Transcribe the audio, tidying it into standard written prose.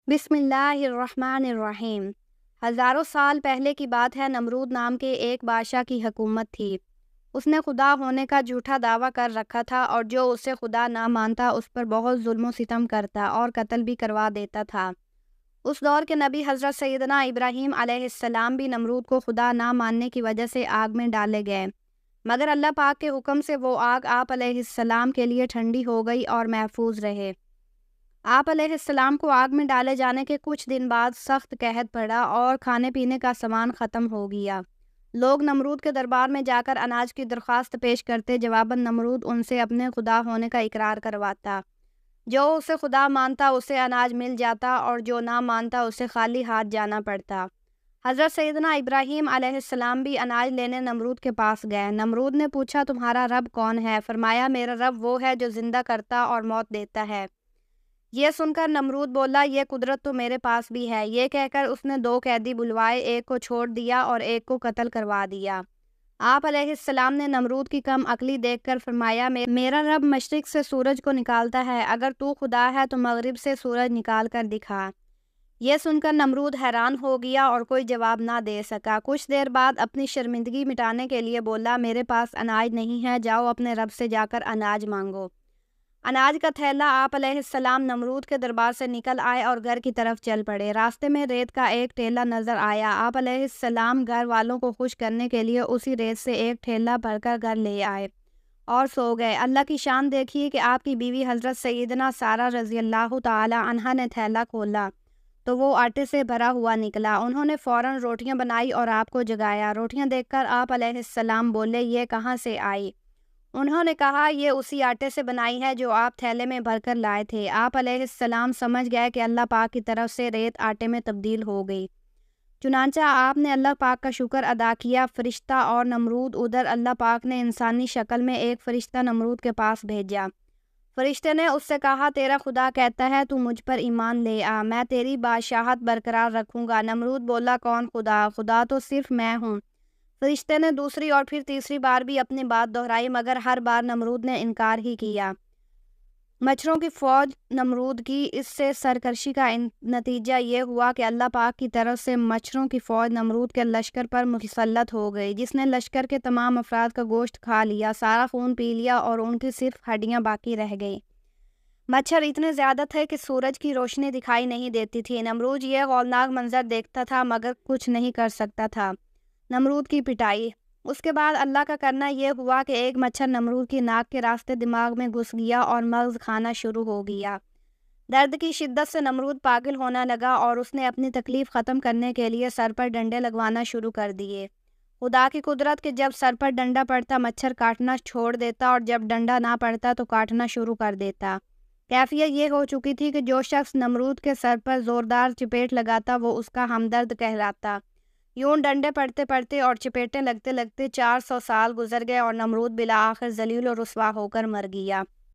بسم اللہ الرحمن الرحیم۔ ہزاروں سال پہلے کی بات ہے، نمرود نام کے ایک بادشاہ کی حکومت تھی۔ اس نے خدا ہونے کا جھوٹا دعویٰ کر رکھا تھا اور جو اسے خدا نہ مانتا اس پر بہت ظلم و ستم کرتا اور قتل بھی کروا دیتا تھا۔ اس دور کے نبی حضرت سیدنا ابراہیم علیہ السلام بھی نمرود کو خدا نہ ماننے کی وجہ سے آگ میں ڈالے گئے، مگر اللہ پاک کے حکم سے وہ آگ آپ علیہ السلام کے لیے ٹھنڈی ہو گئی اور محفوظ رہے۔ آپ علیہ السلام کو آگ میں ڈالے جانے کے کچھ دن بعد سخت قحط پڑا اور کھانے پینے کا سامان ختم ہو گیا۔ لوگ نمرود کے دربار میں جا کر اناج کی درخواست پیش کرتے، جواباً نمرود ان سے اپنے خدا ہونے کا اقرار کرواتا۔ جو اسے خدا مانتا اسے اناج مل جاتا اور جو نہ مانتا اسے خالی ہاتھ جانا پڑتا۔ حضرت سیدنا ابراہیم علیہ السلام بھی اناج لینے نمرود کے پاس گئے۔ نمرود نے پوچھا، تمہارا رب کون ہے؟ فرمایا، میرا رب وہ ہے جو زندہ کرتا اور موت دیتا ہے۔ یہ سن کر نمرود بولا، یہ قدرت تو میرے پاس بھی ہے۔ یہ کہہ کر اس نے 2 قیدی بلوائے، ایک کو چھوڑ دیا اور ایک کو قتل کروا دیا۔ آپ علیہ السلام نے نمرود کی کم عقلی دیکھ کر فرمایا، میرا رب مشرق سے سورج کو نکالتا ہے، اگر تو خدا ہے تو مغرب سے سورج نکال کر دکھا۔ یہ سن کر نمرود حیران ہو گیا اور کوئی جواب نہ دے سکا۔ کچھ دیر بعد اپنی شرمندگی مٹانے کے لیے بولا، میرے پاس اناج نہیں ہے، جاؤ اپنے رب سے جا کر اناج مانگو۔ اناج کا تھیلا آپ علیہ السلام نمرود کے دربار سے نکل آئے اور گھر کی طرف چل پڑے۔ راستے میں ریت کا ایک ٹھیلا نظر آیا۔ آپ علیہ السلام گھر والوں کو خوش کرنے کے لیے اسی ریت سے ایک ٹھیلا بھر کر گھر لے آئے اور سو گئے۔ اللہ کی شان دیکھیے کہ آپ کی بیوی حضرت سیدنا سارہ رضی اللہ تعالی عنہا نے تھیلا کھولا تو وہ آٹے سے بھرا ہوا نکلا۔ انہوں نے فوراً روٹیاں بنائی اور آپ کو جگایا۔ روٹیاں دیکھ کر آپ علیہ السلام بولے، یہ کہاں سے آئی؟ انہوں نے کہا، یہ اسی آٹے سے بنائی ہے جو آپ تھیلے میں بھر کر لائے تھے۔ آپ علیہ السلام سمجھ گئے کہ اللہ پاک کی طرف سے ریت آٹے میں تبدیل ہو گئی۔ چنانچہ آپ نے اللہ پاک کا شکر ادا کیا۔ فرشتہ اور نمرود ادھر، اللہ پاک نے انسانی شکل میں ایک فرشتہ نمرود کے پاس بھیجا۔ فرشتے نے اس سے کہا، تیرا خدا کہتا ہے تو مجھ پر ایمان لے آ، میں تیری بادشاہت برقرار رکھوں گا۔ نمرود بولا، کون خدا؟ خدا تو صرف میں ہوں۔ فرشتے نے دوسری اور پھر تیسری بار بھی اپنی بات دہرائی، مگر ہر بار نمرود نے انکار ہی کیا۔ مچھروں کی فوج نمرود کی اس سے سرکشی کا نتیجہ یہ ہوا کہ اللہ پاک کی طرف سے مچھروں کی فوج نمرود کے لشکر پر مسلط ہو گئی، جس نے لشکر کے تمام افراد کا گوشت کھا لیا، سارا خون پی لیا اور ان کی صرف ہڈیاں باقی رہ گئیں۔ مچھر اتنے زیادہ تھے کہ سورج کی روشنی دکھائی نہیں دیتی تھی۔ نمرود یہ غولناک منظر دیکھتا تھا مگر کچھ نہیں کر سکتا تھا۔ نمرود کی پٹائی۔ اس کے بعد اللہ کا کرنا یہ ہوا کہ ایک مچھر نمرود کی ناک کے راستے دماغ میں گھس گیا اور مغز کھانا شروع ہو گیا۔ درد کی شدت سے نمرود پاگل ہونے لگا اور اس نے اپنی تکلیف ختم کرنے کے لیے سر پر ڈنڈے لگوانا شروع کر دیے۔ خدا کی قدرت کہ جب سر پر ڈنڈا پڑتا مچھر کاٹنا چھوڑ دیتا اور جب ڈنڈا نہ پڑتا تو کاٹنا شروع کر دیتا۔ کیفیت یہ ہو چکی تھی کہ جو شخص نمرود کے سر پر زوردار چپیٹ لگاتا وہ اس کا ہمدرد کہلاتا۔ یوں ڈنڈے پڑتے پڑتے اور چپیٹیں لگتے لگتے 400 سال گزر گئے اور نمرود بالآخر ذلیل و رسوا ہو کر مر گیا۔